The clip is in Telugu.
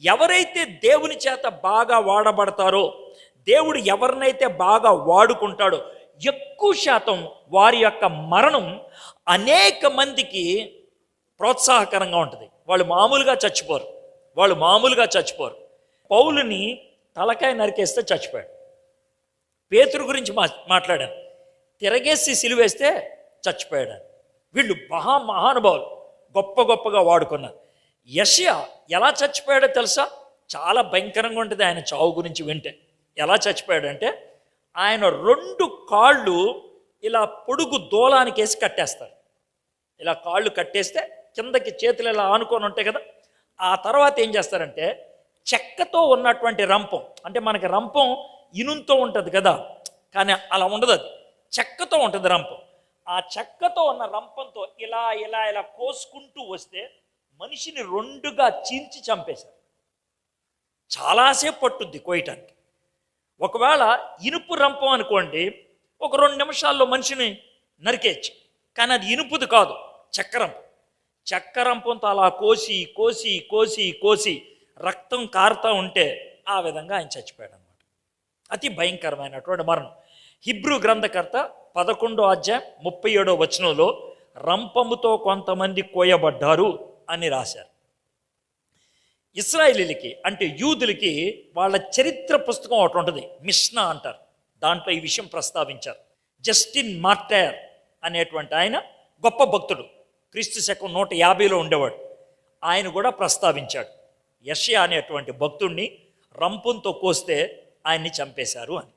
ఎవరైతే దేవుని చేత బాగా వాడబడతారో, దేవుడు ఎవరినైతే బాగా వాడుకుంటాడో, ఎక్కువ శాతం వారి యొక్క మరణం అనేక మందికి ప్రోత్సాహకరంగా ఉంటుంది. వాళ్ళు మామూలుగా చచ్చిపోరు. పౌలుని తలకాయ నరికేస్తే చచ్చిపోయాడు. పేతురు గురించి మాట్లాడాను, తిరగేసి సిలువేస్తే చచ్చిపోయాడు. వీళ్ళు మహానుభావులు, గొప్పగా వాడుకున్నారు. యెషయా ఎలా చచ్చిపోయాడో తెలుసా? చాలా భయంకరంగా ఉంటుంది ఆయన చావు గురించి వింటే. ఎలా చచ్చిపోయాడంటే, ఆయన 2 కాళ్ళు ఇలా పొడుగు దూలానికి వేసి కట్టేస్తారు. ఇలా కాళ్ళు కట్టేస్తే కిందకి చేతులు ఇలా ఆనుకొని ఉంటాయి కదా. ఆ తర్వాత ఏం చేస్తారంటే, చెక్కతో ఉన్నటువంటి రంపం, అంటే మనకి రంపం ఇనుంతో ఉంటుంది కదా, కానీ అలా ఉండదు, అది చెక్కతో ఉంటుంది రంపం. ఆ చెక్కతో ఉన్న రంపంతో ఇలా ఇలా ఇలా కోసుకుంటూ వస్తే మనిషిని 2గా చీల్చి చంపేశారు. చాలాసేపు పట్టుద్ది కోయటానికి. ఒకవేళ ఇనుపు రంపం అనుకోండి, ఒక 2 నిమిషాల్లో మనిషిని నరికేయచ్చు. కానీ అది ఇనుపుది కాదు, చెక్కరంపంతో అలా కోసి రక్తం కారుతూ ఉంటే ఆ విధంగా ఆయన చచ్చిపోయాడు అనమాట. అతి భయంకరమైనటువంటి మరణం. హిబ్రూ గ్రంథకర్త 11వ అధ్యాయం 37వ వచనంలో రంపముతో కొంతమంది కోయబడ్డారు అని రాశారు. ఇశ్రాయేలీలకి, అంటే యూదులకి, వాళ్ళ చరిత్ర పుస్తకం ఒకటి ఉంటుంది, మిష్నా అంటారు. దాంట్లో ఈ విషయం ప్రస్తావించారు. జస్టిన్ మార్టైర్ అనేటువంటి ఆయన గొప్ప భక్తుడు, క్రీస్తు శకం 150లో ఉండేవాడు. ఆయన కూడా ప్రస్తావించాడు, యెషయా అనేటువంటి భక్తుడిని రంపంతో కోస్తే ఆయన్ని చంపేశారు అని.